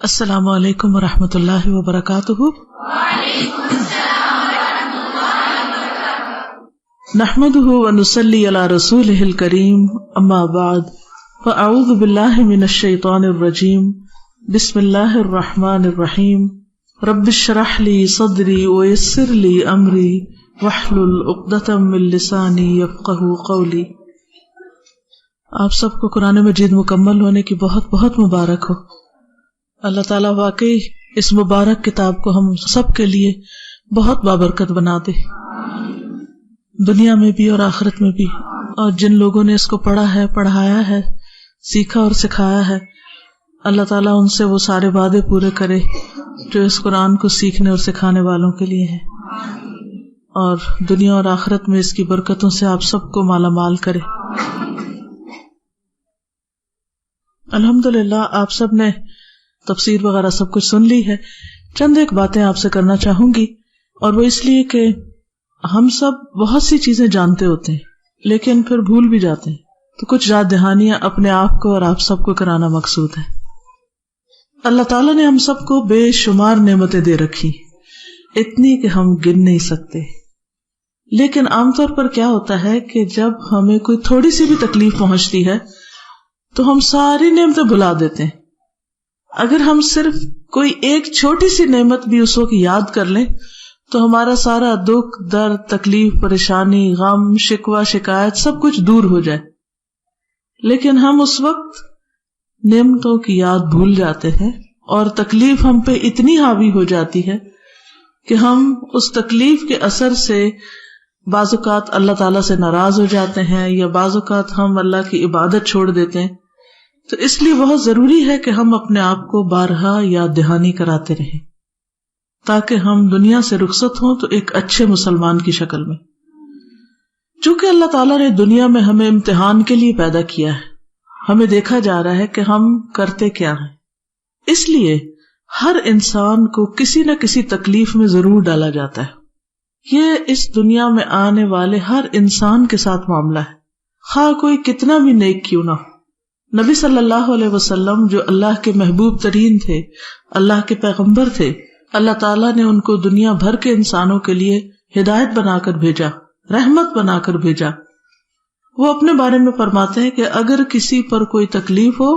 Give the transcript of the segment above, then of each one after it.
السلام علیکم ورحمۃ اللہ وبرکاتہ۔ نحمده ونصلی علی رسولہ الکریم، اما بعد فاعوذ باللہ من الشیطان الرجیم، بسم اللہ الرحمن الرحیم۔ رب اشرح لی صدری ویسر لی امری واحلل عقدۃ من لسانی یفقہوا قولی۔ آپ سب کو قرآن مجید مکمل ہونے کی بہت بہت مبارک ہو۔ اللہ تعالیٰ واقعی اس مبارک کتاب کو ہم سب کے لیے بہت بابرکت بنا دے، دنیا میں بھی اور آخرت میں بھی، اور جن لوگوں نے اس کو پڑھا ہے، پڑھایا ہے، سیکھا اور سکھایا ہے، اللہ تعالیٰ ان سے وہ سارے وعدے پورے کرے جو اس قرآن کو سیکھنے اور سکھانے والوں کے لیے ہیں، اور دنیا اور آخرت میں اس کی برکتوں سے آپ سب کو مالا مال کرے۔ الحمدللہ آپ سب نے تفسیر وغیرہ سب کچھ سن لی ہے۔ چند ایک باتیں آپ سے کرنا چاہوں گی، اور وہ اس لیے کہ ہم سب بہت سی چیزیں جانتے ہوتے ہیں لیکن پھر بھول بھی جاتے ہیں، تو کچھ یاد دہانیاں اپنے آپ کو اور آپ سب کو کرانا مقصود ہے۔ اللہ تعالیٰ نے ہم سب کو بے شمار نعمتیں دے رکھی، اتنی کہ ہم گن نہیں سکتے، لیکن عام طور پر کیا ہوتا ہے کہ جب ہمیں کوئی تھوڑی سی بھی تکلیف پہنچتی ہے تو ہم ساری نعمتیں بھلا دیتے ہیں۔ اگر ہم صرف کوئی ایک چھوٹی سی نعمت بھی اس وقت یاد کر لیں تو ہمارا سارا دکھ، درد، تکلیف، پریشانی، غم، شکوہ، شکایت سب کچھ دور ہو جائے، لیکن ہم اس وقت نعمتوں کی یاد بھول جاتے ہیں، اور تکلیف ہم پہ اتنی حاوی ہو جاتی ہے کہ ہم اس تکلیف کے اثر سے بعض اوقات اللہ تعالیٰ سے ناراض ہو جاتے ہیں، یا بعض اوقات ہم اللہ کی عبادت چھوڑ دیتے ہیں۔ تو اس لیے بہت ضروری ہے کہ ہم اپنے آپ کو بارہا یاد دہانی کراتے رہیں، تاکہ ہم دنیا سے رخصت ہوں تو ایک اچھے مسلمان کی شکل میں۔ چونکہ اللہ تعالیٰ نے دنیا میں ہمیں امتحان کے لیے پیدا کیا ہے، ہمیں دیکھا جا رہا ہے کہ ہم کرتے کیا ہیں، اس لیے ہر انسان کو کسی نہ کسی تکلیف میں ضرور ڈالا جاتا ہے۔ یہ اس دنیا میں آنے والے ہر انسان کے ساتھ معاملہ ہے، خواہ کوئی کتنا بھی نیک کیوں نہ ہو۔ نبی صلی اللہ علیہ وسلم جو اللہ کے محبوب ترین تھے، اللہ کے پیغمبر تھے، اللہ تعالیٰ نے ان کو دنیا بھر کے انسانوں کے لیے ہدایت بنا کر بھیجا، رحمت بنا کر بھیجا۔ وہ اپنے بارے میں فرماتے ہیں کہ اگر کسی پر کوئی تکلیف ہو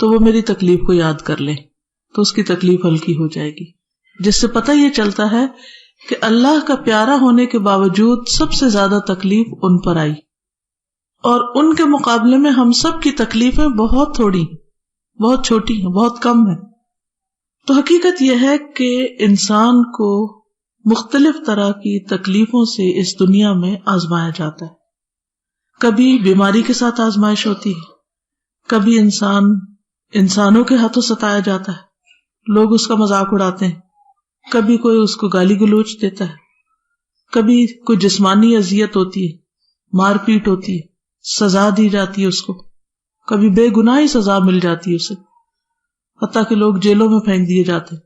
تو وہ میری تکلیف کو یاد کر لے تو اس کی تکلیف ہلکی ہو جائے گی، جس سے پتہ یہ چلتا ہے کہ اللہ کا پیارا ہونے کے باوجود سب سے زیادہ تکلیف ان پر آئی، اور ان کے مقابلے میں ہم سب کی تکلیفیں بہت تھوڑی ہیں، بہت چھوٹی ہیں، بہت کم ہیں۔ تو حقیقت یہ ہے کہ انسان کو مختلف طرح کی تکلیفوں سے اس دنیا میں آزمایا جاتا ہے۔ کبھی بیماری کے ساتھ آزمائش ہوتی ہے، کبھی انسانوں کے ہاتھوں ستایا جاتا ہے، لوگ اس کا مذاق اڑاتے ہیں، کبھی کوئی اس کو گالی گلوچ دیتا ہے، کبھی کوئی جسمانی اذیت ہوتی ہے، مار پیٹ ہوتی ہے، سزا دی جاتی ہے اس کو، کبھی بے گناہی سزا مل جاتی ہے اسے، حتیٰ کہ لوگ جیلوں میں پھینک دیے جاتے ہیں۔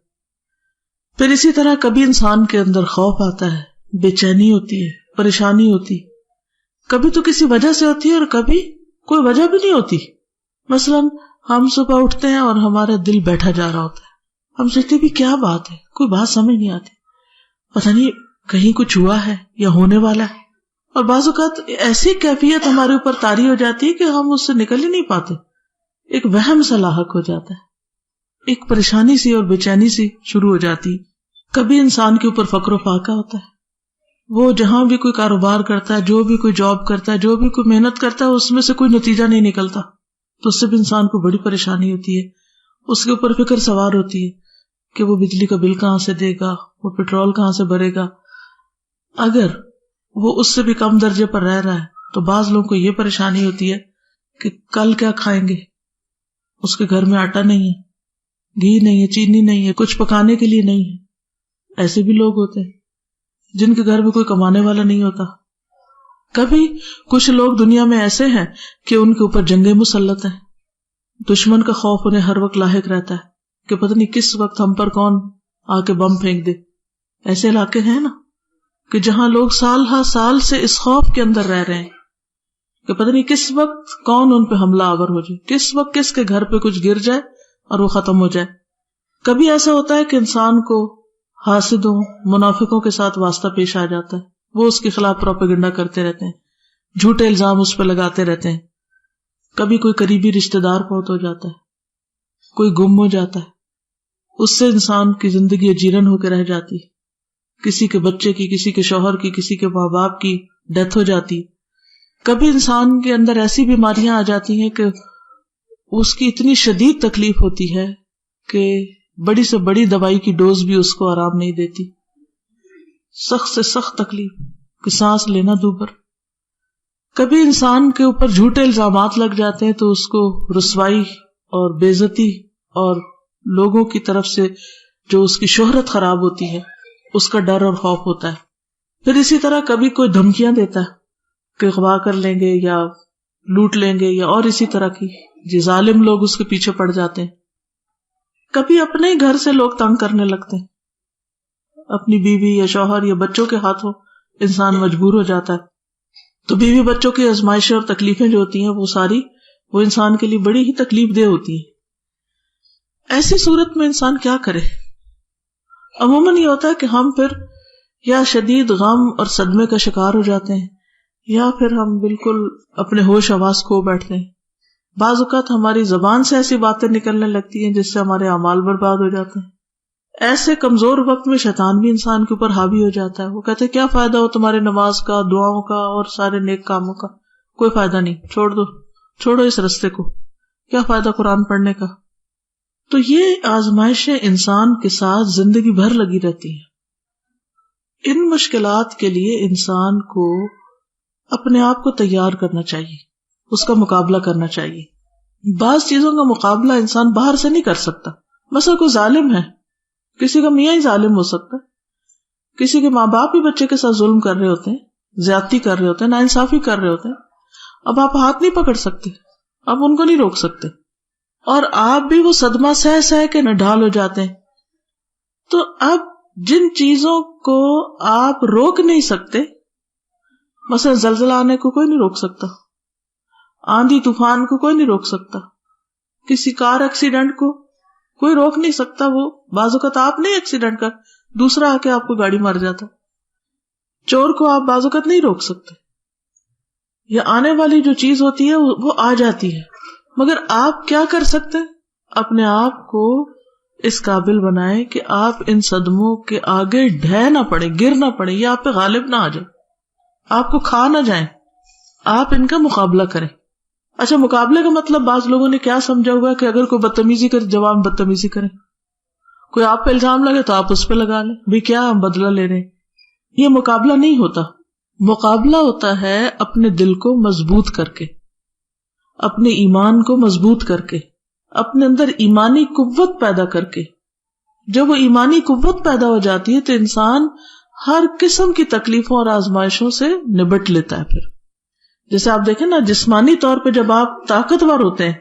پھر اسی طرح کبھی انسان کے اندر خوف آتا ہے، بے چینی ہوتی ہے، پریشانی ہوتی ہے، کبھی تو کسی وجہ سے ہوتی ہے اور کبھی کوئی وجہ بھی نہیں ہوتی۔ مثلا ہم صبح اٹھتے ہیں اور ہمارا دل بیٹھا جا رہا ہوتا ہے، ہم سوچتے بھی کیا بات ہے، کوئی بات سمجھ نہیں آتی، پتہ نہیں کہیں کچھ ہوا ہے یا ہونے والا ہے، اور بعض اوقات ایسی کیفیت ہمارے اوپر طاری ہو جاتی ہے کہ ہم اس سے نکل ہی نہیں پاتے، ایک وہم سا لاحق ہو جاتا ہے، ایک پریشانی سی اور بے چینی سی شروع ہو جاتی۔ کبھی انسان کے اوپر فقر و فاقہ ہوتا ہے، وہ جہاں بھی کوئی کاروبار کرتا ہے، جو بھی کوئی جاب کرتا ہے، جو بھی کوئی محنت کرتا ہے، اس میں سے کوئی نتیجہ نہیں نکلتا، تو اس سے بھی انسان کو بڑی پریشانی ہوتی ہے۔ اس کے اوپر فکر سوار ہوتی ہے کہ وہ بجلی کا بل کہاں سے دے گا، وہ پیٹرول کہاں سے بھرے گا۔ اگر وہ اس سے بھی کم درجے پر رہ رہا ہے تو بعض لوگوں کو یہ پریشانی ہوتی ہے کہ کل کیا کھائیں گے، اس کے گھر میں آٹا نہیں ہے، گھی نہیں ہے، چینی نہیں ہے، کچھ پکانے کے لیے نہیں ہے۔ ایسے بھی لوگ ہوتے ہیں جن کے گھر میں کوئی کمانے والا نہیں ہوتا۔ کبھی کچھ لوگ دنیا میں ایسے ہیں کہ ان کے اوپر جنگیں مسلط ہیں، دشمن کا خوف انہیں ہر وقت لاحق رہتا ہے کہ پتہ نہیں کس وقت ہم پر کون آ کے بم پھینک دے۔ ایسے علاقے ہیں نا کہ جہاں لوگ سال ہر سال سے اس خوف کے اندر رہ رہے ہیں کہ پتہ نہیں کس وقت کون ان پہ حملہ آور ہو جائے، کس وقت کس کے گھر پہ کچھ گر جائے اور وہ ختم ہو جائے۔ کبھی ایسا ہوتا ہے کہ انسان کو حاسدوں منافقوں کے ساتھ واسطہ پیش آ جاتا ہے، وہ اس کے خلاف پروپیگنڈا کرتے رہتے ہیں، جھوٹے الزام اس پہ لگاتے رہتے ہیں. کبھی کوئی قریبی رشتہ دار فوت ہو جاتا ہے، کوئی گم ہو جاتا ہے، اس سے انسان کی زندگی اجیرن ہو کے رہ جاتی ہے. کسی کے بچے کی، کسی کے شوہر کی، کسی کے ماں باپ کی ڈیتھ ہو جاتی. کبھی انسان کے اندر ایسی بیماریاں آ جاتی ہیں کہ اس کی اتنی شدید تکلیف ہوتی ہے کہ بڑی سے بڑی دوائی کی ڈوز بھی اس کو آرام نہیں دیتی، سخت سے سخت تکلیف کہ سانس لینا دوبر. کبھی انسان کے اوپر جھوٹے الزامات لگ جاتے ہیں تو اس کو رسوائی اور بے عزتی اور لوگوں کی طرف سے جو اس کی شہرت خراب ہوتی ہے اس کا ڈر اور خوف ہوتا ہے. پھر اسی طرح کبھی کوئی دھمکیاں دیتا ہے کہ اغوا کر لیں گے یا لوٹ لیں گے یا اور اسی طرح کی جی ظالم لوگ اس کے پیچھے پڑ جاتے ہیں. کبھی اپنے ہی گھر سے لوگ تنگ کرنے لگتے ہیں، اپنی بیوی یا شوہر یا بچوں کے ہاتھوں انسان مجبور ہو جاتا ہے. تو بیوی بچوں کی آزمائشیں اور تکلیفیں جو ہوتی ہیں وہ ساری وہ انسان کے لیے بڑی ہی تکلیف دہ ہوتی ہیں. ایسی صورت میں انسان کیا کرے؟ عموماً یہ ہوتا ہے کہ ہم پھر یا شدید غم اور صدمے کا شکار ہو جاتے ہیں یا پھر ہم بالکل اپنے ہوش حواس کھو بیٹھتے ہیں. بعض اوقات ہماری زبان سے ایسی باتیں نکلنے لگتی ہیں جس سے ہمارے اعمال برباد ہو جاتے ہیں. ایسے کمزور وقت میں شیطان بھی انسان کے اوپر حاوی ہو جاتا ہے. وہ کہتے ہیں کیا فائدہ ہو تمہارے نماز کا، دعاؤں کا اور سارے نیک کاموں کا، کوئی فائدہ نہیں، چھوڑ دو، چھوڑو اس رستے کو، کیا فائدہ قرآن پڑھنے کا. تو یہ آزمائشیں انسان کے ساتھ زندگی بھر لگی رہتی ہیں. ان مشکلات کے لیے انسان کو اپنے آپ کو تیار کرنا چاہیے، اس کا مقابلہ کرنا چاہیے. بعض چیزوں کا مقابلہ انسان باہر سے نہیں کر سکتا. مثلا کوئی ظالم ہے، کسی کا میاں ہی ظالم ہو سکتا ہے، کسی کے ماں باپ بھی بچے کے ساتھ ظلم کر رہے ہوتے ہیں، زیادتی کر رہے ہوتے ہیں، ناانصافی کر رہے ہوتے ہیں. اب آپ ہاتھ نہیں پکڑ سکتے، آپ ان کو نہیں روک سکتے، اور آپ بھی وہ صدمہ سہ سہ کے نہ ڈھال ہو جاتے ہیں. تو اب جن چیزوں کو آپ روک نہیں سکتے، مثلا زلزلہ آنے کو کوئی نہیں روک سکتا، آندھی طوفان کو کوئی نہیں روک سکتا، کسی کار ایکسیڈنٹ کو کوئی روک نہیں سکتا. وہ بعض اوقات آپ نہیں ایکسیڈنٹ کر، دوسرا آ کے آپ کو گاڑی مار جاتا. چور کو آپ بعض اوقات نہیں روک سکتے، یا آنے والی جو چیز ہوتی ہے وہ آ جاتی ہے. مگر آپ کیا کر سکتے؟ اپنے آپ کو اس قابل بنائیں کہ آپ ان صدموں کے آگے ڈھہ نہ پڑے، گر نہ پڑے، یا آپ پہ غالب نہ آ جائے، آپ کو کھا نہ جائیں. آپ ان کا مقابلہ کریں. اچھا، مقابلے کا مطلب بعض لوگوں نے کیا سمجھا ہوا کہ اگر کوئی بدتمیزی کرے جواب میں بدتمیزی کریں، کوئی آپ پہ الزام لگے تو آپ اس پہ لگا لیں، بھی کیا ہم بدلہ لے رہے ہیں. یہ مقابلہ نہیں ہوتا. مقابلہ ہوتا ہے اپنے دل کو مضبوط کر کے، اپنے ایمان کو مضبوط کر کے، اپنے اندر ایمانی قوت پیدا کر کے. جب وہ ایمانی قوت پیدا ہو جاتی ہے تو انسان ہر قسم کی تکلیفوں اور آزمائشوں سے نبٹ لیتا ہے. پھر جیسے آپ دیکھیں نا، جسمانی طور پہ جب آپ طاقتور ہوتے ہیں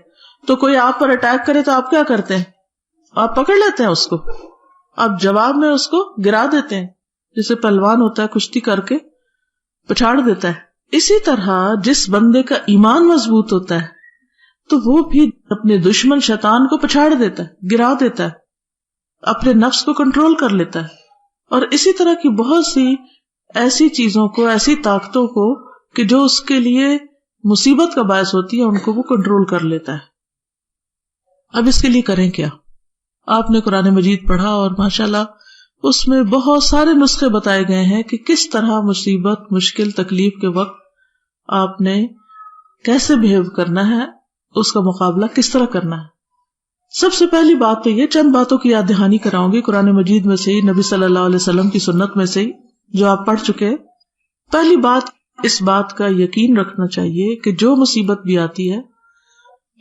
تو کوئی آپ پر اٹیک کرے تو آپ کیا کرتے ہیں؟ آپ پکڑ لیتے ہیں اس کو، آپ جواب میں اس کو گرا دیتے ہیں. جیسے پہلوان ہوتا ہے کشتی کر کے پچھاڑ دیتا ہے. اسی طرح جس بندے کا ایمان مضبوط ہوتا ہے تو وہ بھی اپنے دشمن شیطان کو پچھاڑ دیتا ہے، گرا دیتا ہے، اپنے نفس کو کنٹرول کر لیتا ہے. اور اسی طرح کی بہت سی ایسی چیزوں کو، ایسی طاقتوں کو کہ جو اس کے لیے مصیبت کا باعث ہوتی ہے، ان کو وہ کنٹرول کر لیتا ہے. اب اس کے لیے کریں کیا؟ آپ نے قرآن مجید پڑھا اور ماشاءاللہ اس میں بہت سارے نسخے بتائے گئے ہیں کہ کس طرح مصیبت، مشکل، تکلیف کے وقت آپ نے کیسے بہیو کرنا ہے، اس کا مقابلہ کس طرح کرنا ہے. سب سے پہلی بات تو یہ، چند باتوں کی یاد دہانی کراؤں گی قرآن مجید میں سے ہی، نبی صلی اللہ علیہ وسلم کی سنت میں سے ہی، جو آپ پڑھ چکے ہیں. پہلی بات، اس بات کا یقین رکھنا چاہیے کہ جو مصیبت بھی آتی ہے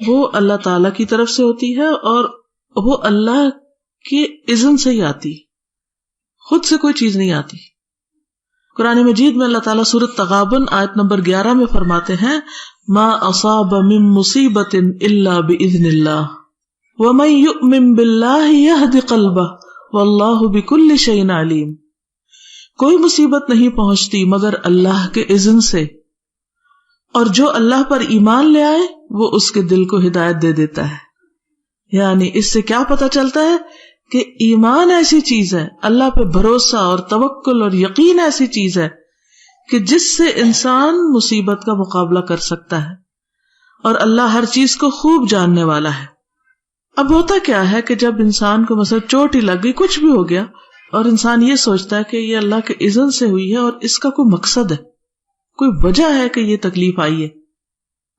وہ اللہ تعالی کی طرف سے ہوتی ہے اور وہ اللہ کے اذن سے ہی آتی، خود سے کوئی چیز نہیں آتی. قرآن مجید میں اللہ تعالیٰ سورۃ تغابن آیت نمبر 11 میں فرماتے ہیں، ما اصاب من مصیبت الا باذن اللہ ومن یؤمن باللہ یہد قلبہ واللہ بکل شیء علیم. کوئی مصیبت نہیں پہنچتی مگر اللہ کے اذن سے، اور جو اللہ پر ایمان لے آئے وہ اس کے دل کو ہدایت دے دیتا ہے. یعنی اس سے کیا پتہ چلتا ہے کہ ایمان ایسی چیز ہے، اللہ پہ بھروسہ اور توکل اور یقین ایسی چیز ہے کہ جس سے انسان مصیبت کا مقابلہ کر سکتا ہے، اور اللہ ہر چیز کو خوب جاننے والا ہے۔ اب ہوتا کیا ہے کہ جب انسان کو مثلا چوٹ ہی لگ گئی، کچھ بھی ہو گیا، اور انسان یہ سوچتا ہے کہ یہ اللہ کے اذن سے ہوئی ہے اور اس کا کوئی مقصد ہے، کوئی وجہ ہے کہ یہ تکلیف آئی ہے،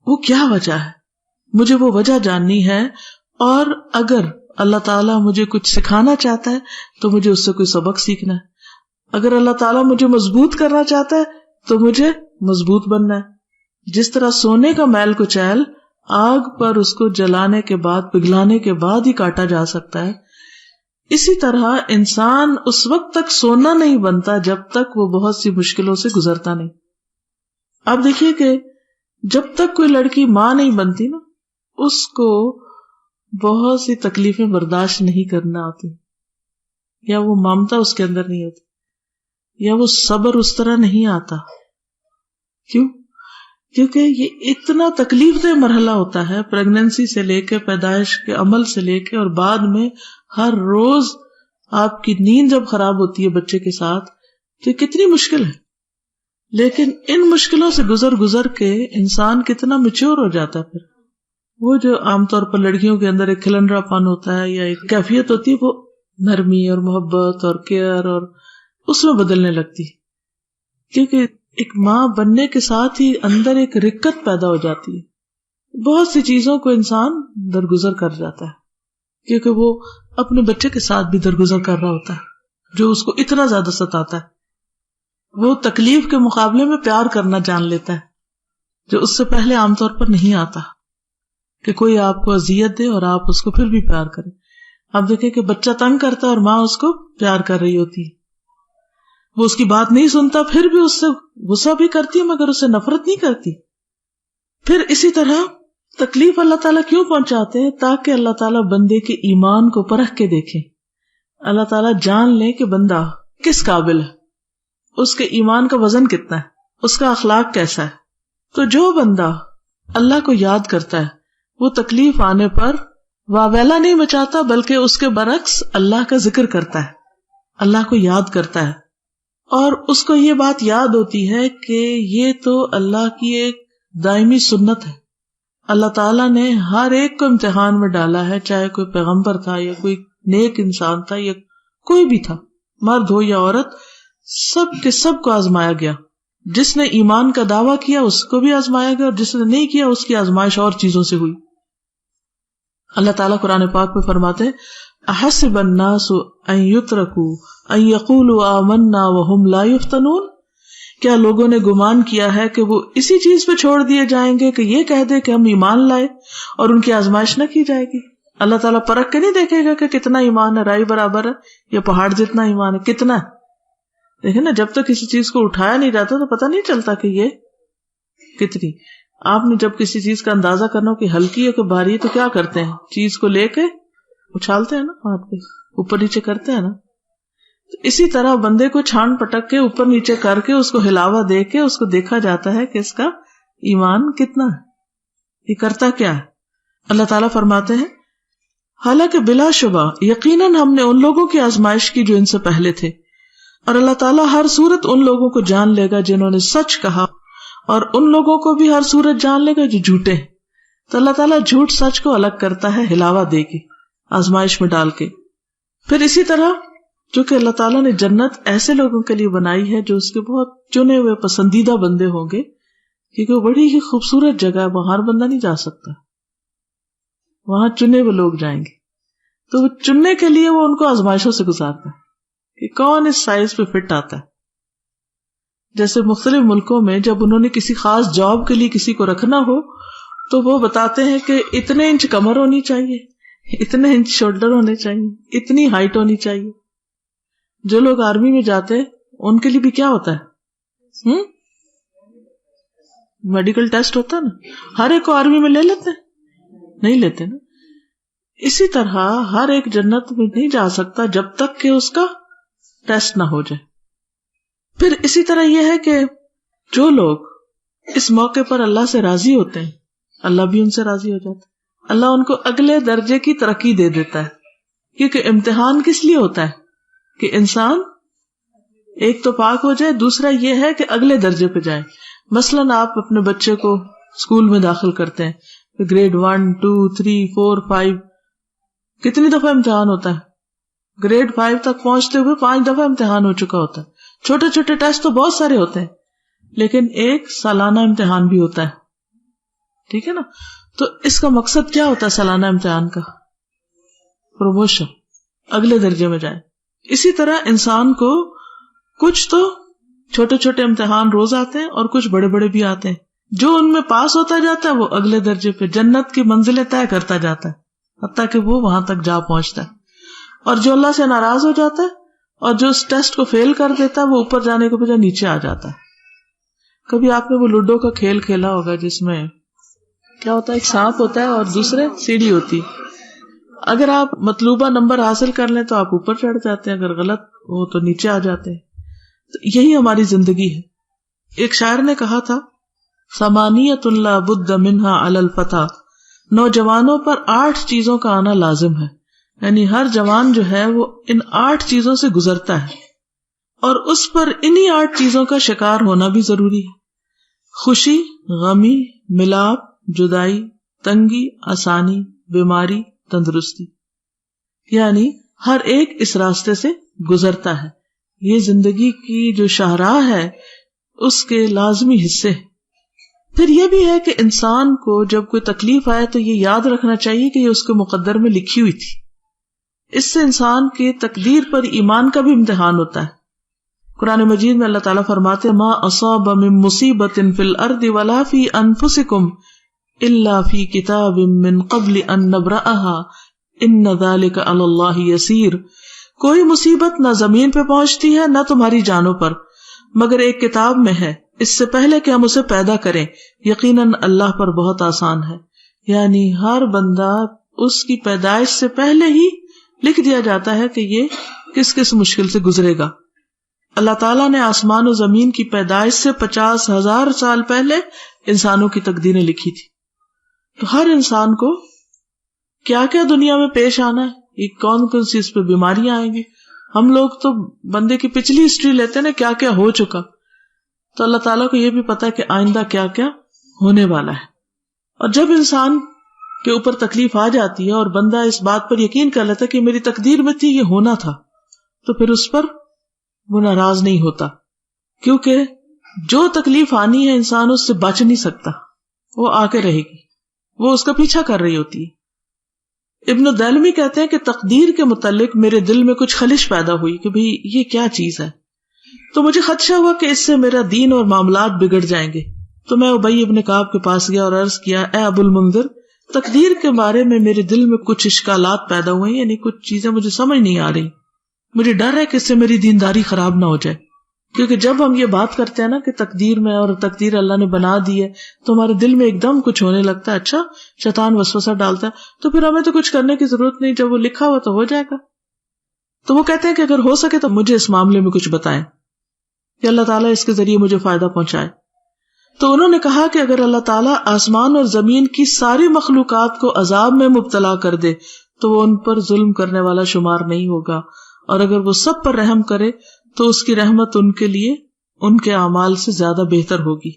وہ کیا وجہ ہے؟ مجھے وہ وجہ جاننی ہے، اور اگر اللہ تعالیٰ مجھے کچھ سکھانا چاہتا ہے تو مجھے اس سے کوئی سبق سیکھنا ہے، اگر اللہ تعالیٰ مجھے مضبوط کرنا چاہتا ہے تو مجھے مضبوط بننا ہے۔ جس طرح سونے کا میل کچیل آگ پر اس کو جلانے کے بعد، پگھلانے کے بعد ہی کاٹا جا سکتا ہے، اسی طرح انسان اس وقت تک سونا نہیں بنتا جب تک وہ بہت سی مشکلوں سے گزرتا نہیں۔ آپ دیکھیے کہ جب تک کوئی لڑکی ماں نہیں بنتی نا، اس کو بہت سی تکلیفیں برداشت نہیں کرنا آتی، یا وہ ممتا اس کے اندر نہیں ہوتی، یا وہ صبر اس طرح نہیں آتا۔ کیوں؟ کیونکہ یہ اتنا تکلیف دہ مرحلہ ہوتا ہے، پریگننسی سے لے کے، پیدائش کے عمل سے لے کے، اور بعد میں ہر روز آپ کی نیند جب خراب ہوتی ہے بچے کے ساتھ، تو یہ کتنی مشکل ہے۔ لیکن ان مشکلوں سے گزر کے انسان کتنا میچور ہو جاتا ہے۔ پھر وہ جو عام طور پر لڑکیوں کے اندر ایک کھلنڈرا پن ہوتا ہے یا ایک کیفیت ہوتی ہے، وہ نرمی اور محبت اور کیئر اور اس میں بدلنے لگتی ہے، کیونکہ ایک ماں بننے کے ساتھ ہی اندر ایک رکت پیدا ہو جاتی ہے، بہت سی چیزوں کو انسان درگزر کر جاتا ہے، کیونکہ وہ اپنے بچے کے ساتھ بھی درگزر کر رہا ہوتا ہے جو اس کو اتنا زیادہ ستاتا ہے۔ وہ تکلیف کے مقابلے میں پیار کرنا جان لیتا ہے، جو اس سے پہلے عام طور پر نہیں آتا، کہ کوئی آپ کو اذیت دے اور آپ اس کو پھر بھی پیار کریں۔ آپ دیکھیں کہ بچہ تنگ کرتا ہے اور ماں اس کو پیار کر رہی ہوتی ہے، وہ اس کی بات نہیں سنتا، پھر بھی اس سے غصہ بھی کرتی ہے مگر اس سے نفرت نہیں کرتی۔ پھر اسی طرح تکلیف اللہ تعالیٰ کیوں پہنچاتے ہیں؟ تاکہ اللہ تعالیٰ بندے کے ایمان کو پرکھ کے دیکھیں، اللہ تعالیٰ جان لے کہ بندہ کس قابل ہے، اس کے ایمان کا وزن کتنا ہے، اس کا اخلاق کیسا ہے۔ تو جو بندہ اللہ کو یاد کرتا ہے وہ تکلیف آنے پر واویلا نہیں مچاتا، بلکہ اس کے برعکس اللہ کا ذکر کرتا ہے، اللہ کو یاد کرتا ہے، اور اس کو یہ بات یاد ہوتی ہے کہ یہ تو اللہ کی ایک دائمی سنت ہے۔ اللہ تعالیٰ نے ہر ایک کو امتحان میں ڈالا ہے، چاہے کوئی پیغمبر تھا یا کوئی نیک انسان تھا یا کوئی بھی تھا، مرد ہو یا عورت، سب کے سب کو آزمایا گیا۔ جس نے ایمان کا دعویٰ کیا اس کو بھی آزمایا گیا، اور جس نے نہیں کیا اس کی آزمائش اور چیزوں سے ہوئی۔ اللہ تعالیٰ قرآن پاک میں فرماتے ہیں احسب الناس ان یترکوا ان یقولوا آمنا وہم لا یفتنون، کیا لوگوں نے گمان کیا ہے کہ وہ اسی چیز پہ چھوڑ دیے جائیں گے کہ یہ کہہ دے کہ ہم ایمان لائے اور ان کی آزمائش نہ کی جائے گی؟ اللہ تعالیٰ پرکھ کے نہیں دیکھے گا کہ کتنا ایمان ہے، رائی برابر ہے یا پہاڑ جتنا ایمان ہے، کتنا ہے؟ دیکھیں نا، جب تک کسی چیز کو اٹھایا نہیں جاتا تو پتہ نہیں چلتا کہ یہ کتنی۔ آپ نے جب کسی چیز کا اندازہ کرنا ہو کہ ہلکی ہے کہ بھاری ہے تو کیا کرتے ہیں؟ چیز کو لے کے اچھالتے ہیں نا، ہاتھ پہ اوپر نیچے کرتے ہیں نا۔ تو اسی طرح بندے کو چھان پٹک کے اوپر نیچے کر کے اس کو ہلاوا دے کے اس کو دیکھا جاتا ہے کہ اس کا ایمان کتنا ہے، یہ کرتا کیا ہے۔ اللہ تعالیٰ فرماتے ہیں حالانکہ بلا شبہ یقیناً ہم نے ان لوگوں کی آزمائش کی جو ان سے پہلے تھے، اور اللہ تعالیٰ ہر صورت ان لوگوں کو جان لے گا جنہوں نے سچ کہا، اور ان لوگوں کو بھی ہر صورت جان لے گا جو جھوٹے ہیں۔ تو اللہ تعالیٰ جھوٹ سچ کو الگ کرتا ہے ہلاوا دے کے، آزمائش میں ڈال کے۔ پھر اسی طرح چونکہ اللہ تعالیٰ نے جنت ایسے لوگوں کے لیے بنائی ہے جو اس کے بہت چنے ہوئے پسندیدہ بندے ہوں گے، کیونکہ وہ بڑی ہی خوبصورت جگہ ہے، وہاں ہر بندہ نہیں جا سکتا، وہاں چنے ہوئے لوگ جائیں گے۔ تو وہ چننے کے لیے وہ ان کو آزمائشوں سے گزارتا ہے کہ کون اس سائز پہ فٹ آتا ہے۔ جیسے مختلف ملکوں میں جب انہوں نے کسی خاص جاب کے لیے کسی کو رکھنا ہو تو وہ بتاتے ہیں کہ اتنے انچ کمر ہونی چاہیے، اتنے انچ شولڈر ہونے چاہیے، اتنی ہائٹ ہونی چاہیے۔ جو لوگ آرمی میں جاتے ہیں ان کے لیے بھی کیا ہوتا ہے، میڈیکل ٹیسٹ ہوتا ہے نا، ہر ایک کو آرمی میں لے لیتے ہیں؟ نہیں لیتے نا۔ اسی طرح ہر ایک جنت میں نہیں جا سکتا جب تک کہ اس کا ٹیسٹ نہ ہو جائے۔ پھر اسی طرح یہ ہے کہ جو لوگ اس موقع پر اللہ سے راضی ہوتے ہیں اللہ بھی ان سے راضی ہو جاتا ہے، اللہ ان کو اگلے درجے کی ترقی دے دیتا ہے۔ کیونکہ امتحان کس لیے ہوتا ہے کہ انسان ایک تو پاک ہو جائے، دوسرا یہ ہے کہ اگلے درجے پہ جائے. مثلاً آپ اپنے بچے کو اسکول میں داخل کرتے ہیں، گریڈ 1 2 3 4 5، کتنی دفعہ امتحان ہوتا ہے؟ گریڈ 5 تک پہنچتے ہوئے 5 دفعہ امتحان ہو چکا ہوتا ہے. چھوٹے چھوٹے ٹیسٹ تو بہت سارے ہوتے ہیں، لیکن ایک سالانہ امتحان بھی ہوتا ہے. ٹھیک ہے نا؟ تو اس کا مقصد کیا ہوتا ہے سالانہ امتحان کا؟ پروموشن، اگلے درجے میں جائے. اسی طرح انسان کو کچھ تو چھوٹے چھوٹے امتحان روز آتے ہیں اور کچھ بڑے بڑے بھی آتے ہیں. جو ان میں پاس ہوتا جاتا ہے وہ اگلے درجے پہ جنت کی منزلیں طے کرتا جاتا ہے، حتیٰ کہ وہ وہاں تک جا پہنچتا ہے. اور جو اللہ سے ناراض ہو جاتا ہے اور جو اس ٹیسٹ کو فیل کر دیتا ہے وہ اوپر جانے کے بجائے نیچے آ جاتا ہے. کبھی آپ نے وہ لوڈو کا کھیل کھیلا ہوگا جس میں کیا ہوتا ہے، ایک سانپ ہوتا ہے اور دوسرے سیڑھی ہوتی. اگر آپ مطلوبہ نمبر حاصل کر لیں تو آپ اوپر چڑھ جاتے ہیں، اگر غلط ہو تو نیچے آ جاتے ہیں. تو یہی ہماری زندگی ہے. ایک شاعر نے کہا تھا ثمانیۃ لا بد منها علی الفتى، نوجوانوں پر 8 چیزوں کا آنا لازم ہے. یعنی ہر جوان جو ہے وہ ان 8 چیزوں سے گزرتا ہے اور اس پر انہی 8 چیزوں کا شکار ہونا بھی ضروری ہے. خوشی، غمی، ملاپ، جدائی، تنگی، آسانی، بیماری، تندرستی. یعنی ہر ایک اس راستے سے گزرتا ہے. یہ زندگی کی جو شاہراہ ہے اس کے لازمی حصے. پھر یہ بھی ہے کہ انسان کو جب کوئی تکلیف آئے تو یہ یاد رکھنا چاہیے کہ یہ اس کے مقدر میں لکھی ہوئی تھی. اس سے انسان کی تقدیر پر ایمان کا بھی امتحان ہوتا ہے. قرآن مجید میں اللہ تعالیٰ فرماتے ما اصاب من مصیبت فی الارض ولا فی انفسکم الا فی کتاب من قبل ان نبرأها ان ذلک علی اللہ یسیر. کوئی مصیبت نہ زمین پہ پہنچتی ہے نہ تمہاری جانوں پر مگر ایک کتاب میں ہے اس سے پہلے کہ ہم اسے پیدا کریں، یقیناً اللہ پر بہت آسان ہے. یعنی ہر بندہ اس کی پیدائش سے پہلے ہی لکھ دیا جاتا ہے کہ یہ کس کس مشکل سے گزرے گا. اللہ تعالیٰ نے آسمان و زمین کی پیدائش سے 50,000 سال پہلے انسانوں کی تقدیریں لکھی تھی. تو ہر انسان کو کیا کیا دنیا میں پیش آنا ہے، یہ کون کون سی اس پہ بیماریاں آئیں گی. ہم لوگ تو بندے کی پچھلی ہسٹری لیتے ہیں نا، کیا کیا ہو چکا. تو اللہ تعالیٰ کو یہ بھی پتا ہے کہ آئندہ کیا کیا ہونے والا ہے. اور جب انسان کے اوپر تکلیف آ جاتی ہے اور بندہ اس بات پر یقین کر لیتا ہے کہ میری تقدیر میں تھی، یہ ہونا تھا، تو پھر اس پر وہ ناراض نہیں ہوتا. کیونکہ جو تکلیف آنی ہے انسان اس سے بچ نہیں سکتا، وہ آ کے رہے گی، وہ اس کا پیچھا کر رہی ہوتی ہے. ابن دلمی کہتے ہیں کہ تقدیر کے متعلق میرے دل میں کچھ خلش پیدا ہوئی کہ بھئی یہ کیا چیز ہے. تو مجھے خدشہ ہوا کہ اس سے میرا دین اور معاملات بگڑ جائیں گے. تو میں ابی ابن کعب کے پاس گیا اور عرض کیا اے ابو المنذر، تقدیر کے بارے میں میرے دل میں کچھ اشکالات پیدا ہوئے ہیں، یعنی کچھ چیزیں مجھے سمجھ نہیں آ رہی. مجھے ڈر ہے کہ اس سے میری دینداری خراب نہ ہو جائے. کیونکہ جب ہم یہ بات کرتے ہیں نا کہ تقدیر میں اور تقدیر اللہ نے بنا دی ہے تو ہمارے دل میں ایک دم کچھ ہونے لگتا ہے، اچھا شیطان وسوسہ ڈالتا ہے تو پھر ہمیں تو کچھ کرنے کی ضرورت نہیں، جب وہ لکھا ہوا تو ہو جائے گا. تو وہ کہتے ہیں کہ اگر ہو سکے تو مجھے اس معاملے میں کچھ بتائیں کہ اللہ تعالیٰ اس کے ذریعے مجھے فائدہ پہنچائے. تو انہوں نے کہا کہ اگر اللہ تعالیٰ آسمان اور زمین کی ساری مخلوقات کو عذاب میں مبتلا کر دے تو وہ ان پر ظلم کرنے والا شمار نہیں ہوگا، اور اگر وہ سب پر رحم کرے تو اس کی رحمت ان کے لیے ان کے اعمال سے زیادہ بہتر ہوگی.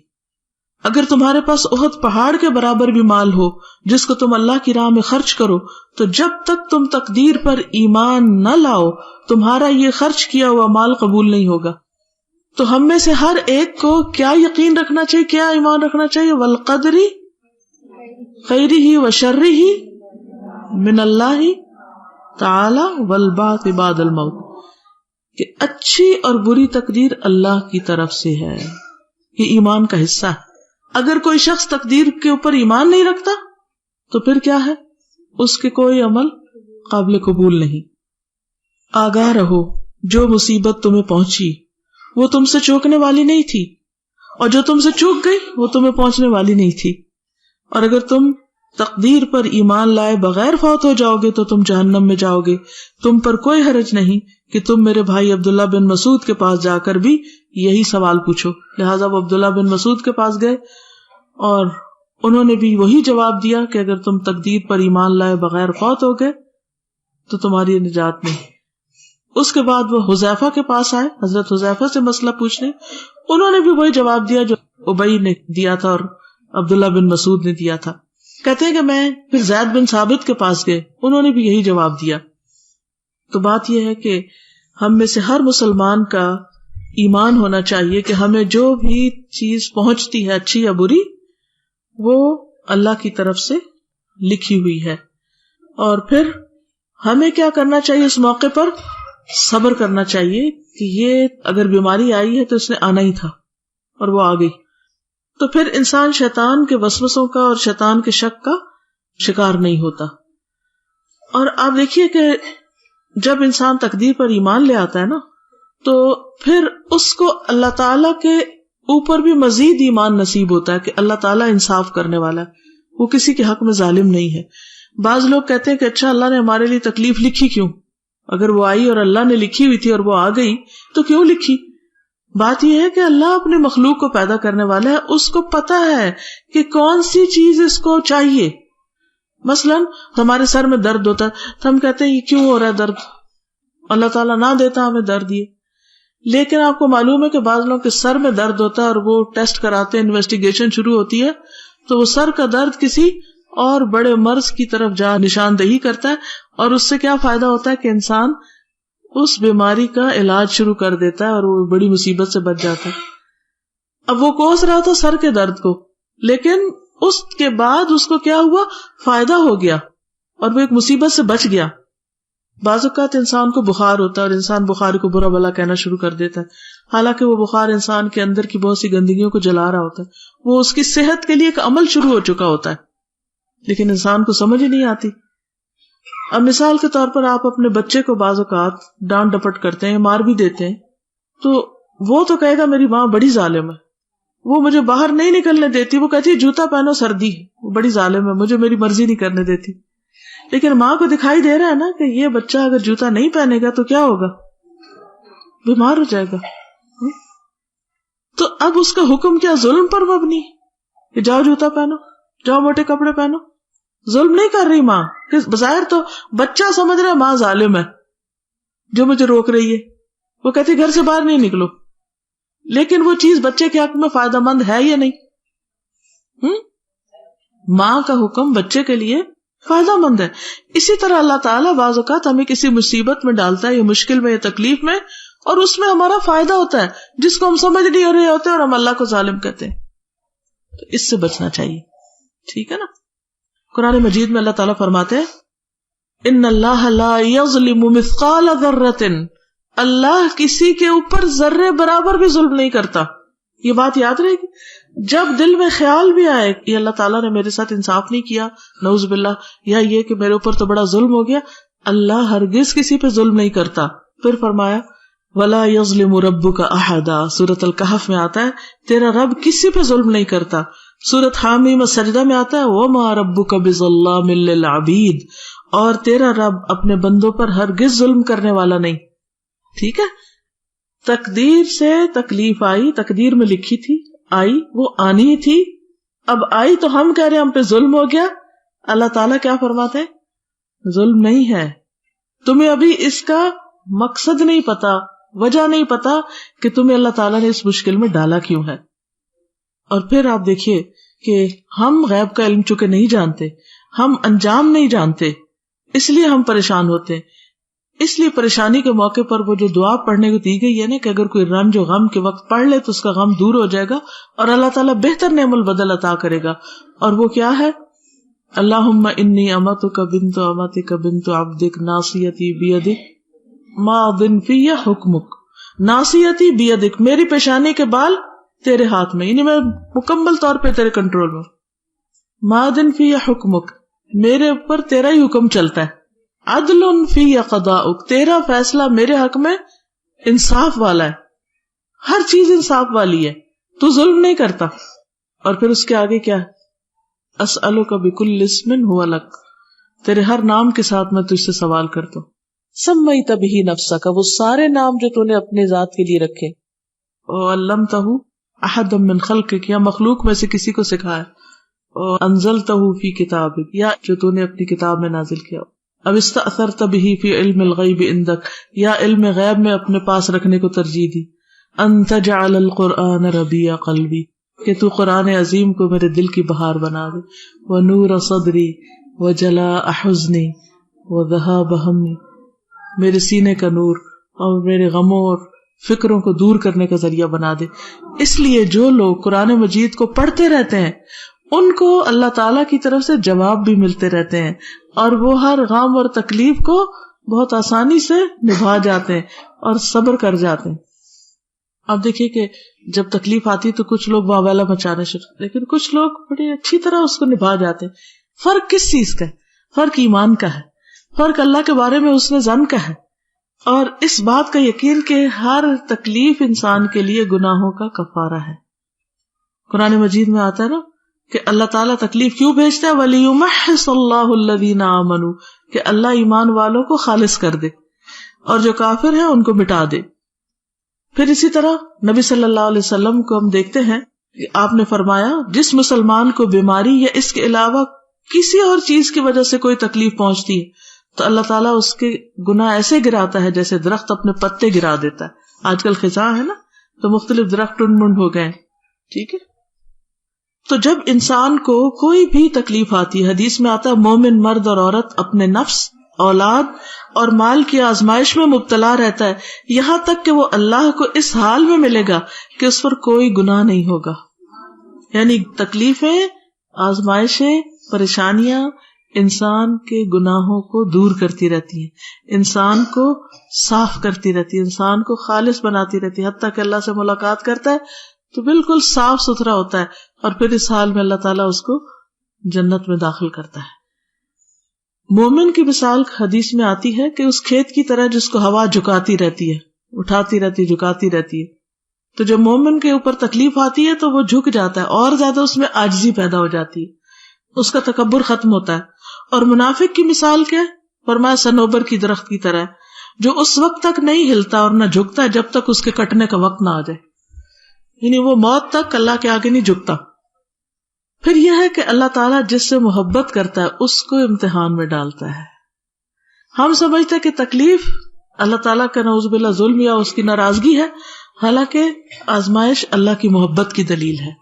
اگر تمہارے پاس احد پہاڑ کے برابر بھی مال ہو جس کو تم اللہ کی راہ میں خرچ کرو تو جب تک تم تقدیر پر ایمان نہ لاؤ تمہارا یہ خرچ کیا ہوا مال قبول نہیں ہوگا. تو ہم میں سے ہر ایک کو کیا یقین رکھنا چاہیے، کیا ایمان رکھنا چاہیے؟ والقدر خیرہ وشرہ من اللہ تعالی والبعث بعد الموت، کہ اچھی اور بری تقدیر اللہ کی طرف سے ہے. یہ ایمان کا حصہ ہے. اگر کوئی شخص تقدیر کے اوپر ایمان نہیں رکھتا تو پھر کیا ہے، اس کے کوئی عمل قابل قبول نہیں. آگاہ رہو، جو مصیبت تمہیں پہنچی وہ تم سے چوکنے والی نہیں تھی، اور جو تم سے چوک گئی وہ تمہیں پہنچنے والی نہیں تھی. اور اگر تم تقدیر پر ایمان لائے بغیر فوت ہو جاؤ گے تو تم جہنم میں جاؤ گے. تم پر کوئی حرج نہیں کہ تم میرے بھائی عبداللہ بن مسعود کے پاس جا کر بھی یہی سوال پوچھو. لہٰذا وہ عبداللہ بن مسعود کے پاس گئے اور انہوں نے بھی وہی جواب دیا کہ اگر تم تقدیر پر ایمان لائے بغیر فوت ہو گئے تو تمہاری نجات نہیں. اس کے بعد وہ حذیفہ کے پاس آئے, حضرت حذیفہ سے مسئلہ پوچھنے. انہوں نے بھی وہی جواب دیا جو ابئی نے دیا تھا اور عبداللہ بن مسعود نے دیا تھا. کہتے ہیں کہ میں پھر زید بن ثابت کے پاس گئے, انہوں نے بھی یہی جواب دیا. تو بات یہ ہے کہ ہم میں سے ہر مسلمان کا ایمان ہونا چاہیے کہ ہمیں جو بھی چیز پہنچتی ہے اچھی یا بری وہ اللہ کی طرف سے لکھی ہوئی ہے. اور پھر ہمیں کیا کرنا چاہیے اس موقع پر؟ صبر کرنا چاہیے کہ یہ اگر بیماری آئی ہے تو اس نے آنا ہی تھا اور وہ آ گئی. تو پھر انسان شیطان کے وسوسوں کا اور شیطان کے شک کا شکار نہیں ہوتا. اور آپ دیکھیے کہ جب انسان تقدیر پر ایمان لے آتا ہے نا تو پھر اس کو اللہ تعالیٰ کے اوپر بھی مزید ایمان نصیب ہوتا ہے کہ اللہ تعالیٰ انصاف کرنے والا ہے, وہ کسی کے حق میں ظالم نہیں ہے. بعض لوگ کہتے ہیں کہ اچھا اللہ نے ہمارے لیے تکلیف لکھی کیوں؟ اگر وہ آئی اور اللہ نے لکھی ہوئی تھی اور وہ آ گئی تو کیوں لکھی؟ بات یہ ہے کہ اللہ اپنے مخلوق کو پیدا کرنے والا ہے, اس کو پتا ہے کہ کون سی چیز اس کو چاہیے. مثلا ہمارے سر میں درد ہوتا ہے تو ہم کہتے ہیں یہ کیوں ہو رہا ہے درد, اللہ تعالیٰ نہ دیتا ہمیں درد یہ. لیکن آپ کو معلوم ہے کہ بعض لوگوں کے سر میں درد ہوتا ہے اور وہ ٹیسٹ کراتے ہیں, انویسٹیگیشن شروع ہوتی ہے تو وہ سر کا درد کسی اور بڑے مرض کی طرف جا نشاندہی کرتا ہے, اور اس سے کیا فائدہ ہوتا ہے کہ انسان اس بیماری کا علاج شروع کر دیتا ہے اور وہ بڑی مصیبت سے بچ جاتا ہے. اب وہ کوس رہا تھا سر کے درد کو, لیکن اس کے بعد اس کو کیا ہوا, فائدہ ہو گیا اور وہ ایک مصیبت سے بچ گیا. بعض اوقات انسان کو بخار ہوتا ہے اور انسان بخار کو برا بلا کہنا شروع کر دیتا ہے, حالانکہ وہ بخار انسان کے اندر کی بہت سی گندگیوں کو جلا رہا ہوتا ہے, وہ اس کی صحت کے لیے ایک عمل شروع ہو چکا ہوتا ہے, لیکن انسان کو سمجھ ہی نہیں آتی. اب مثال کے طور پر آپ اپنے بچے کو بعض اوقات ڈانٹ ڈپٹ کرتے ہیں, مار بھی دیتے ہیں, تو وہ تو کہے گا میری ماں بڑی ظالم ہے, وہ مجھے باہر نہیں نکلنے دیتی, وہ کہتی ہے جوتا پہنو سردی ہے, وہ بڑی ظالم ہے, مجھے میری مرضی نہیں کرنے دیتی. لیکن ماں کو دکھائی دے رہا ہے نا کہ یہ بچہ اگر جوتا نہیں پہنے گا تو کیا ہوگا, بیمار ہو جائے گا. تو اب اس کا حکم کیا ظلم پر مبنی کہ جاؤ جوتا پہنو, جاؤ موٹے کپڑے پہنو. ظلم نہیں کر رہی ماں, کہ بظاہر تو بچہ سمجھ رہا ہے ماں ظالم ہے جو مجھے روک رہی ہے, وہ کہتی گھر سے باہر نہیں نکلو, لیکن وہ چیز بچے کے حق میں فائدہ مند ہے یا نہیں؟ ماں کا حکم بچے کے لیے فائدہ مند ہے. اسی طرح اللہ تعالیٰ بعض اوقات ہمیں کسی مصیبت میں ڈالتا ہے, یا مشکل میں یا تکلیف میں, اور اس میں ہمارا فائدہ ہوتا ہے جس کو ہم سمجھ نہیں ہو رہے ہوتے اور ہم اللہ کو ظالم کہتے ہیں. تو اس سے بچنا چاہیے, ٹھیک ہے نا. قرآن مجید میں اللہ تعالیٰ فرماتے ہیں ان اللہ لا یظلم مثقال ذرۃ, اللہ کسی کے اوپر ذرے برابر بھی ظلم نہیں کرتا. یہ بات یاد رہے گی. جب دل میں خیال بھی آئے کہ اللہ تعالیٰ نے میرے ساتھ انصاف نہیں کیا, نعوذ باللہ, یا یہ کہ میرے اوپر تو بڑا ظلم ہو گیا, اللہ ہرگز کسی پہ ظلم نہیں کرتا. پھر فرمایا ولا یظلم ربک احدا, سورۃ الکہف میں آتا ہے تیرا رب کسی پہ ظلم نہیں کرتا. سورۃ حامیم السجدہ میں آتا ہے وما ربک بظلام للعبید, اور تیرا رب اپنے بندوں پر ہرگز ظلم کرنے والا نہیں. ٹھیک ہے. تقدیر سے تکلیف آئی, تقدیر میں لکھی تھی, آئی, وہ آنی ہی تھی. اب آئی تو ہم کہہ رہے ہیں ہم پہ ظلم ہو گیا. اللہ تعالیٰ کیا فرماتے ہیں ظلم نہیں ہے, تمہیں ابھی اس کا مقصد نہیں پتا, وجہ نہیں پتا کہ تمہیں اللہ تعالیٰ نے اس مشکل میں ڈالا کیوں ہے. اور پھر آپ دیکھیے کہ ہم غیب کا علم چونکہ نہیں جانتے, ہم انجام نہیں جانتے, اس لیے ہم پریشان ہوتے ہیں. اس لیے پریشانی کے موقع پر وہ جو دعا پڑھنے کو دی گئی ہے نا کہ اگر کوئی رنج و غم کے وقت پڑھ لے تو اس کا غم دور ہو جائے گا اور اللہ تعالیٰ بہتر نعم البدل عطا کرے گا. اور وہ کیا ہے, اللہم انی امتک بنت امتک بنت عبدک ناصیتی بیدک ماض فی حکمک, ناصیتی بیدک, میری پیشانی کے بال تیرے ہاتھ میں, یعنی میں مکمل طور پہ تیرے کنٹرول میں. ماض فی حکمک, میرے اوپر تیرا ہی حکم چلتا ہے. عدل فی قضاؤک, تیرا فیصلہ میرے حق میں انصاف والا ہے, ہر چیز انصاف والی ہے, تو ظلم نہیں کرتا. اور پھر اس کے آگے کیا ہے, اسألک بکل اسم ھو لک, تیرے ہر نام کے ساتھ میں تجھ سے سوال کرتا ہوں. سمیت بہ نفسک, وہ سارے نام جو تو نے اپنے ذات کے لیے رکھے, وعلمتہ احد من خلقک, یا مخلوق میں سے کسی کو سکھایا, انزلتہ فی کتابک, یا جو تو نے اپنی کتاب میں نازل کیا. اب استأثرت به فی علم الغیب عندک، یا علم غیب میں اپنے پاس رکھنے کو ترجیح دی، ان تجعل القرآن ربیع قلبی، کہ تو قرآن عظیم کو میرے دل کی بہار بنا دے، ونور صدری وجلاء حزنی وذہاب ہمی، میرے سینے کا نور اور میرے غموں اور فکروں کو دور کرنے کا ذریعہ بنا دے۔ اس لیے جو لوگ قرآن مجید کو پڑھتے رہتے ہیں ان کو اللہ تعالیٰ کی طرف سے جواب بھی ملتے رہتے ہیں، اور وہ ہر غم اور تکلیف کو بہت آسانی سے نبھا جاتے ہیں اور صبر کر جاتے ہیں۔ اب دیکھیے کہ جب تکلیف آتی تو کچھ لوگ واویلا مچانے شروع، لیکن کچھ لوگ بڑی اچھی طرح اس کو نبھا جاتے ہیں۔ فرق کس چیز کا ہے؟ فرق ایمان کا ہے، فرق اللہ کے بارے میں حسن ظن کا ہے، اور اس بات کا یقین کہ ہر تکلیف انسان کے لیے گناہوں کا کفارہ ہے۔ قرآن مجید میں آتا ہے نا کہ اللہ تعالیٰ تکلیف کیوں بھیجتا ہے؟ وَلِيُمَحِّصَ اللَّهُ الَّذِينَ آمَنُوا، کہ اللہ ایمان والوں کو خالص کر دے اور جو کافر ہیں ان کو مٹا دے۔ پھر اسی طرح نبی صلی اللہ علیہ وسلم کو ہم دیکھتے ہیں کہ آپ نے فرمایا جس مسلمان کو بیماری یا اس کے علاوہ کسی اور چیز کی وجہ سے کوئی تکلیف پہنچتی ہے تو اللہ تعالیٰ اس کے گناہ ایسے گراتا ہے جیسے درخت اپنے پتے گرا دیتا ہے۔ آج کل خزاں ہے نا تو مختلف درخت ٹنڈ منڈ ہو گئے، ٹھیک ہے۔ تو جب انسان کو کوئی بھی تکلیف آتی ہے، حدیث میں آتا ہے مومن مرد اور عورت اپنے نفس، اولاد اور مال کی آزمائش میں مبتلا رہتا ہے، یہاں تک کہ وہ اللہ کو اس حال میں ملے گا کہ اس پر کوئی گناہ نہیں ہوگا۔ یعنی تکلیفیں، آزمائشیں، پریشانیاں انسان کے گناہوں کو دور کرتی رہتی ہیں، انسان کو صاف کرتی رہتی ہے، انسان کو خالص بناتی رہتی ہے، حتیٰ کہ اللہ سے ملاقات کرتا ہے تو بالکل صاف ستھرا ہوتا ہے، اور پھر اس حال میں اللہ تعالیٰ اس کو جنت میں داخل کرتا ہے۔ مومن کی مثال حدیث میں آتی ہے کہ اس کھیت کی طرح جس کو ہوا جھکاتی رہتی ہے، اٹھاتی رہتی، جھکاتی رہتی ہے، تو جب مومن کے اوپر تکلیف آتی ہے تو وہ جھک جاتا ہے، اور زیادہ اس میں عاجزی پیدا ہو جاتی ہے، اس کا تکبر ختم ہوتا ہے۔ اور منافق کی مثال کیا ہے؟ فرمایا صنوبر کی درخت کی طرح ہے جو اس وقت تک نہیں ہلتا اور نہ جھکتا جب تک اس کے کٹنے کا وقت نہ آ جائے، یعنی وہ موت تک اللہ کے آگے نہیں جھکتا۔ پھر یہ ہے کہ اللہ تعالیٰ جس سے محبت کرتا ہے اس کو امتحان میں ڈالتا ہے۔ ہم سمجھتے ہیں کہ تکلیف اللہ تعالیٰ کا نعوذ باللہ ظلم یا اس کی ناراضگی ہے، حالانکہ آزمائش اللہ کی محبت کی دلیل ہے۔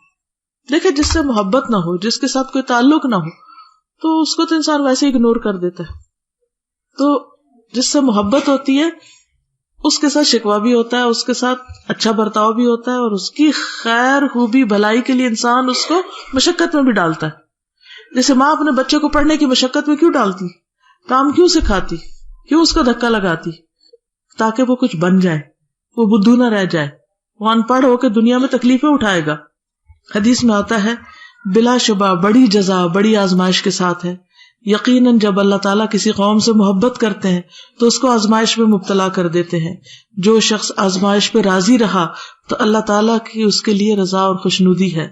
دیکھیں جس سے محبت نہ ہو، جس کے ساتھ کوئی تعلق نہ ہو، تو اس کو تو انسان ویسے اگنور کر دیتا ہے، تو جس سے محبت ہوتی ہے اس کے ساتھ شکوہ بھی ہوتا ہے، اس کے ساتھ اچھا برتاؤ بھی ہوتا ہے، اور اس کی خیر خوبی بھلائی کے لیے انسان اس کو مشقت میں بھی ڈالتا ہے۔ جیسے ماں اپنے بچے کو پڑھنے کی مشقت میں کیوں ڈالتی، کام کیوں سکھاتی، کیوں اس کو دھکا لگاتی؟ تاکہ وہ کچھ بن جائے، وہ بدھو نہ رہ جائے، وہ ان پڑھ ہو کے دنیا میں تکلیفیں اٹھائے گا۔ حدیث میں آتا ہے بلا شبہ بڑی جزا بڑی آزمائش کے ساتھ ہے۔ یقیناً جب اللہ تعالیٰ کسی قوم سے محبت کرتے ہیں تو اس کو آزمائش میں مبتلا کر دیتے ہیں۔ جو شخص آزمائش پہ راضی رہا تو اللہ تعالیٰ کی اس کے لیے رضا اور خوشنودی ہے،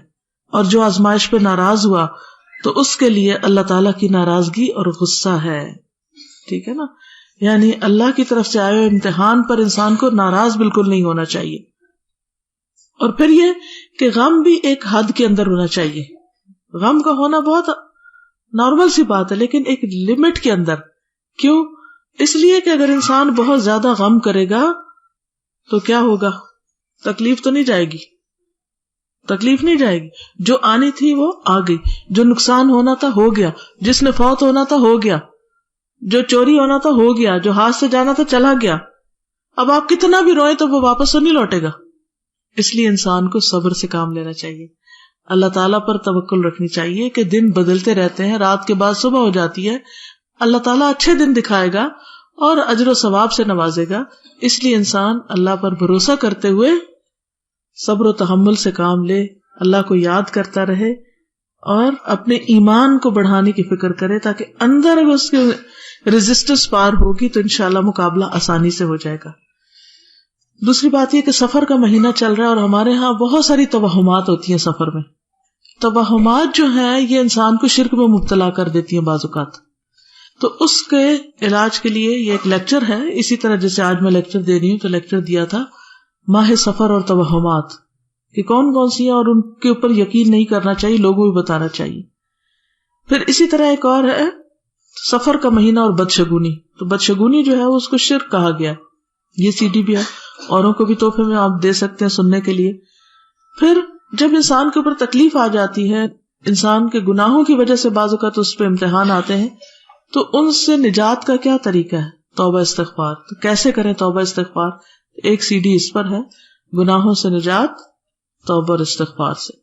اور جو آزمائش پہ ناراض ہوا تو اس کے لیے اللہ تعالیٰ کی ناراضگی اور غصہ ہے، ٹھیک ہے نا۔ یعنی اللہ کی طرف سے آئے ہوئے امتحان پر انسان کو ناراض بالکل نہیں ہونا چاہیے۔ اور پھر یہ کہ غم بھی ایک حد کے اندر ہونا چاہیے۔ غم کا ہونا بہت نارمل سی بات ہے، لیکن ایک لمٹ کے اندر۔ کیوں؟ اس لیے کہ اگر انسان بہت زیادہ غم کرے گا تو کیا ہوگا؟ تکلیف تو نہیں جائے گی، تکلیف نہیں جائے گی، جو آنی تھی وہ آ گئی، جو نقصان ہونا تھا ہو گیا، جس نے فوت ہونا تھا ہو گیا، جو چوری ہونا تھا ہو گیا، جو ہاتھ سے جانا تھا چلا گیا۔ اب آپ کتنا بھی روئیں تو وہ واپس تو نہیں لوٹے گا۔ اس لیے انسان کو صبر سے کام لینا چاہیے، اللہ تعالیٰ پر توکل رکھنی چاہیے کہ دن بدلتے رہتے ہیں، رات کے بعد صبح ہو جاتی ہے، اللہ تعالیٰ اچھے دن دکھائے گا اور اجر و ثواب سے نوازے گا۔ اس لیے انسان اللہ پر بھروسہ کرتے ہوئے صبر و تحمل سے کام لے، اللہ کو یاد کرتا رہے اور اپنے ایمان کو بڑھانے کی فکر کرے، تاکہ اندر اگر اس کے ریزسٹنس پار ہوگی تو انشاءاللہ مقابلہ آسانی سے ہو جائے گا۔ دوسری بات یہ کہ سفر کا مہینہ چل رہا ہے اور ہمارے ہاں بہت ساری توہمات ہوتی ہیں سفر میں۔ توہمات جو ہیں یہ انسان کو شرک میں مبتلا کر دیتی ہیں بعض اوقات، تو اس کے علاج کے لیے یہ ایک لیکچر ہے، اسی طرح جیسے آج میں لیکچر دے رہی ہوں تو لیکچر دیا تھا ماہ سفر اور توہمات کہ کون کون سی ہیں اور ان کے اوپر یقین نہیں کرنا چاہیے، لوگوں کو بھی بتانا چاہیے۔ پھر اسی طرح ایک اور ہے سفر کا مہینہ اور بدشگونی. تو بدشگونی جو ہے اس کو شرک کہا گیا. یہ سی ڈی بھی ہے, اوروں کو بھی تحفے میں آپ دے سکتے ہیں سننے کے لیے. پھر جب انسان کے اوپر تکلیف آ جاتی ہے, انسان کے گناہوں کی وجہ سے بعض اوقات اس پہ امتحان آتے ہیں, تو ان سے نجات کا کیا طریقہ ہے؟ توبہ استغفار. تو کیسے کریں توبہ استغفار؟ ایک سی ڈی اس پر ہے, گناہوں سے نجات توبہ اور استغفار سے.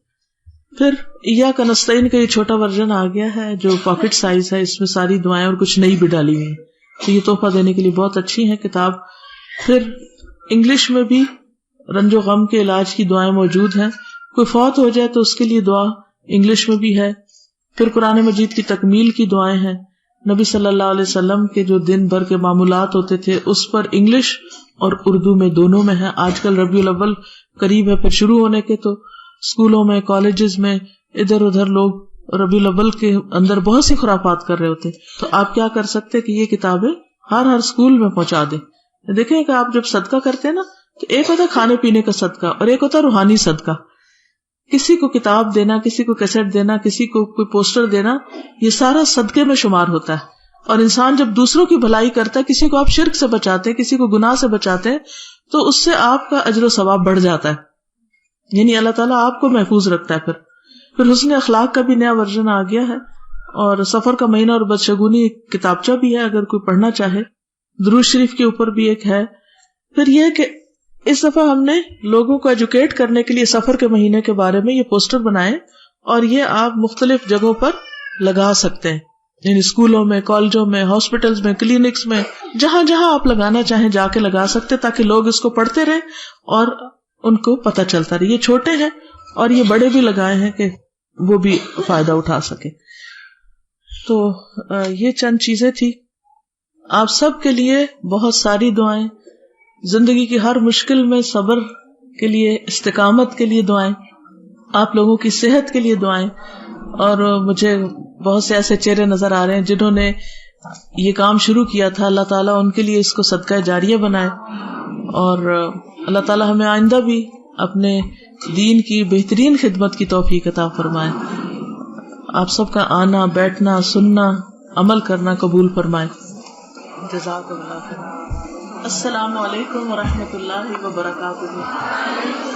پھر ایاک نستعین کا یہ چھوٹا ورژن آ گیا ہے جو پاکٹ سائز ہے, اس میں ساری دعائیں اور کچھ نئی بھی ڈالی ہوئی ہیں, تو یہ تحفہ دینے کے لیے بہت اچھی ہے کتاب. پھر انگلش میں بھی رنج و غم کے علاج کی دعائیں موجود ہیں. کوئی فوت ہو جائے تو اس کے لیے دعا انگلش میں بھی ہے. پھر قرآن مجید کی تکمیل کی دعائیں ہیں. نبی صلی اللہ علیہ وسلم کے جو دن بھر کے معمولات ہوتے تھے اس پر انگلش اور اردو میں دونوں میں ہے. آج کل ربیع الاول قریب ہے, پھر شروع ہونے کے, تو اسکولوں میں کالجز میں ادھر ادھر لوگ ربیع الاول کے اندر بہت سی خرافات کر رہے ہوتے. تو آپ کیا کر سکتے کہ یہ کتابیں ہر اسکول میں پہنچا دیں. دیکھیں کہ آپ جب صدقہ کرتے ہیں نا, تو ایک ہوتا ہے کھانے پینے کا صدقہ اور ایک ہوتا ہے روحانی صدقہ. کسی کو کتاب دینا, کسی کو کیسٹ دینا, کسی کو کوئی پوسٹر دینا, یہ سارا صدقے میں شمار ہوتا ہے. اور انسان جب دوسروں کی بھلائی کرتا ہے, کسی کو آپ شرک سے بچاتے ہیں, کسی کو گناہ سے بچاتے ہیں, تو اس سے آپ کا اجر و ثواب بڑھ جاتا ہے. یعنی اللہ تعالیٰ آپ کو محفوظ رکھتا ہے. پھر حسن اخلاق کا بھی نیا ورژن آ گیا ہے, اور سفر کا مہینہ اور بدشگونی ایک کتابچہ بھی ہے اگر کوئی پڑھنا چاہے. درود شریف کے اوپر بھی ایک ہے. پھر یہ کہ اس دفعہ ہم نے لوگوں کو ایجوکیٹ کرنے کے لیے سفر کے مہینے کے بارے میں یہ پوسٹر بنائے, اور یہ آپ مختلف جگہوں پر لگا سکتے ہیں, یعنی اسکولوں میں, کالجوں میں, ہاسپٹلز میں, کلینکس میں, جہاں جہاں آپ لگانا چاہیں جا کے لگا سکتے, تاکہ لوگ اس کو پڑھتے رہیں اور ان کو پتہ چلتا رہے. یہ چھوٹے ہیں اور یہ بڑے بھی لگائے ہیں کہ وہ بھی فائدہ اٹھا سکے. تو یہ چند چیزیں تھی. آپ سب کے لیے بہت ساری دعائیں, زندگی کی ہر مشکل میں صبر کے لیے, استقامت کے لیے دعائیں, آپ لوگوں کی صحت کے لیے دعائیں. اور مجھے بہت سے ایسے چہرے نظر آ رہے ہیں جنہوں نے یہ کام شروع کیا تھا, اللہ تعالیٰ ان کے لیے اس کو صدقہ جاریہ بنائے, اور اللہ تعالیٰ ہمیں آئندہ بھی اپنے دین کی بہترین خدمت کی توفیق عطا فرمائے. آپ سب کا آنا, بیٹھنا, سننا, عمل کرنا قبول فرمائے. جزاک اللہ خیر. السلام علیکم ورحمۃ اللہ وبرکاتہ.